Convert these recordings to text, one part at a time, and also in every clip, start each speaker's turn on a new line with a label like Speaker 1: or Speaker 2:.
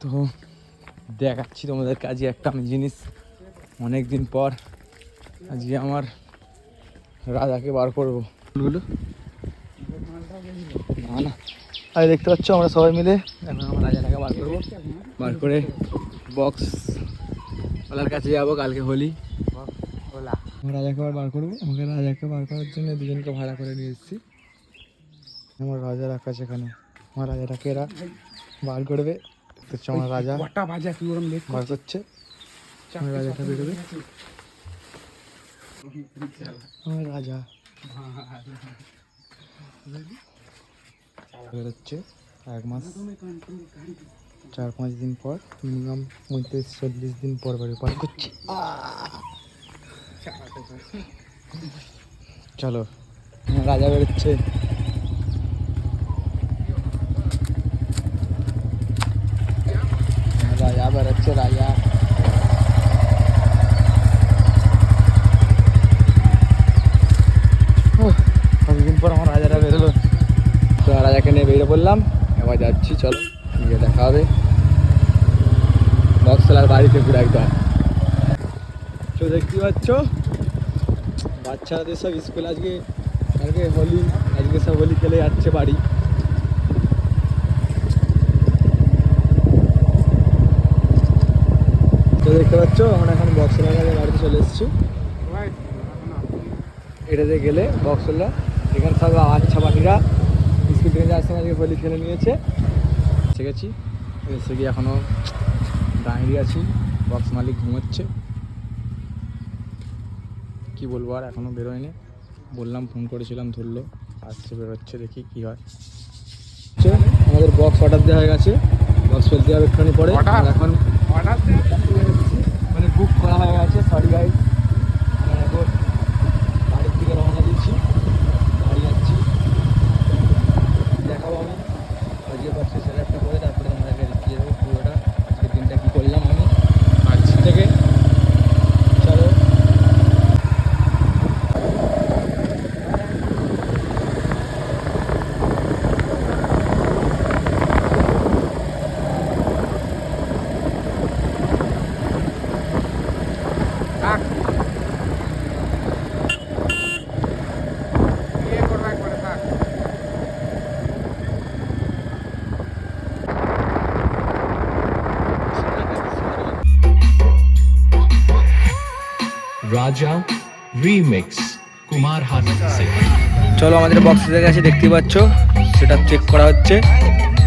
Speaker 1: তো দেখাচ্ছি তোমাদের কাজে একটা আমি জিনিস, অনেক দিন পর আজকে আমার রাজাকে বার করবো। না না আরে দেখতে পাচ্ছ আমরা সবাই মিলে এখন আমার রাজাটাকে বার করবো, বার করে বক্স ওলার কাছে যাবো, কালকে হোলি ওলা আমার রাজাকে বার করবো। আমাকে রাজাকে বার করার জন্য দুজনকে ভাড়া করে নিয়ে এসেছি। আমার রাজা রাখা আছে এখানে, আমার রাজাটাকে এরা বার করবে। আমার রাজা বার করছে, আমার রাজাটা বেরোবে। আমার রাজা বেরোচ্ছে 1 মাস 4-5 দিন পর, মিনিমাম 35-40 দিন পর বার করছি। চলো রাজা বেরোচ্ছে। রাজা বেরোচ্ছে, রাজা কতদিন পর আমার রাজারা বেরোলো। তো রাজাকে নিয়ে বেরিয়ে পড়লাম, এবার যাচ্ছি। চলো গিয়ে দেখা হবে বক্সলার বাড়িতে পুরো একদম। তো দেখতে পাচ্ছ বাচ্চাদের সব স্কুল আজকে হোলি, আজকে সব হোলি খেলে যাচ্ছে বাড়ি। তো দেখতে পাচ্ছ আমরা এখন বক্সলার বাড়িতে চলে এসেছি। এটাতে গেলে বক্সলা এখানে সব আচ্ছা পাখিরা স্কুল থেকে যাওয়ার সময় আজকে হোলি খেলে নিয়েছে। এসে গেছি, এসে গিয়ে এখনও দাঁড়িয়ে আছি। বক্স মালিক ঘুমোচ্ছে, কি বলবো আর এখনও বেরোয়নি। বললাম, ফোন করেছিলাম, ধরলো, আসছে, বেরোচ্ছে, দেখি কি হয়। আমাদের বক্স অর্ডার দেওয়া হয়ে গেছে, বক্স ফেলতে হবে একটুখানি পরে। এখন মানে বুক করা হয়ে গেছে। সরি গাইস, এখন বাড়ির দিকে রওনা দিচ্ছি, বাড়ি যাচ্ছি। দেখাবো আমি আজকে বক্সে সেটা একটা করে, তারপরে তোমাদেরকে দেখিয়ে দেবো পুরোটা আজকের দিনটা কী করলাম আমি আজ থেকে। চলো
Speaker 2: রাজা রিমিক্স কুমার হাসান से।
Speaker 1: চলো আমাদের বক্স থেকে গেছে, দেখতে পাচ্ছ সেটা চেক করা হচ্ছে।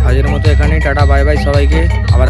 Speaker 1: আজকের মতো এখানেই টাটা, বাই বাই সবাইকে। আবার